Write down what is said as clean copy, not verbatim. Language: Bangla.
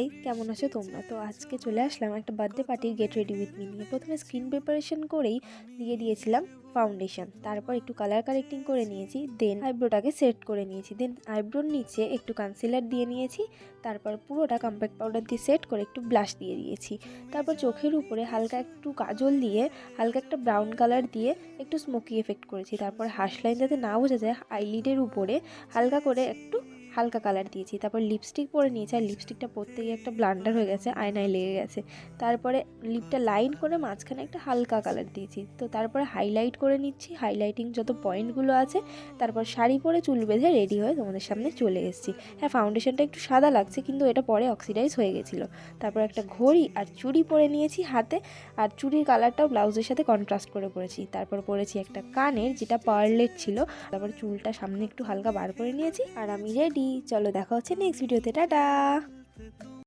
হাই, কেমন আছো তোমরা? তো আজকে চলে আসলাম একটা বার্থডে পার্টির গেট রেডি উইথ মি নিয়ে। প্রথমে স্কিন প্রিপারেশন করেই দিয়ে দিয়েছিলাম ফাউন্ডেশন, তারপর একটু কালার কারেক্টিং করে নিয়েছি, দেন আইব্রোটাকে সেট করে নিয়েছি, দেন আইব্রোর নিচে একটু কনসিলার দিয়ে নিয়েছি, তারপর পুরোটা কম্প্যাক্ট পাউডার দিয়ে সেট করে একটু ব্লাশ দিয়ে দিয়েছি। তারপর চোখের উপরে হালকা একটু কাজল দিয়ে হালকা একটা ব্রাউন কালার দিয়ে একটু স্মোকি এফেক্ট করেছি। তারপর হার্শ লাইন যাতে না বোঝা যায়, আইলিডের উপরে হালকা করে একটু হালকা কালার দিয়েছি। তারপর লিপস্টিক পরে নিয়েছি, আর লিপস্টিকটা পরতে গিয়ে একটা ব্লান্ডার হয়ে গেছে, আয়নায় লেগে গেছে। তারপরে লিপটা লাইন করে মাঝখানে একটা হালকা কালার দিয়েছি। তো তারপরে হাইলাইট করে নিচ্ছি, হাইলাইটিং যত পয়েন্টগুলো আছে। তারপর শাড়ি পরে চুল বেঁধে রেডি হয়ে তোমাদের সামনে চলে এসেছি। হ্যাঁ, ফাউন্ডেশনটা একটু সাদা লাগছে, কিন্তু এটা পরে অক্সিডাইজ হয়ে গেছিলো। তারপর একটা ঘড়ি আর চুড়ি পরে নিয়েছি হাতে, আর চুড়ির কালারটাও ব্লাউজের সাথে কন্ট্রাস্ট করে পরেছি। তারপর পরেছি একটা কানের, যেটা পার্লের ছিল। তারপর চুলটা সামনে একটু হালকা বার করে নিয়েছি, আর আমি রেডি। চলো দেখা হচ্ছে নেক্সট ভিডিওতে, টাটা।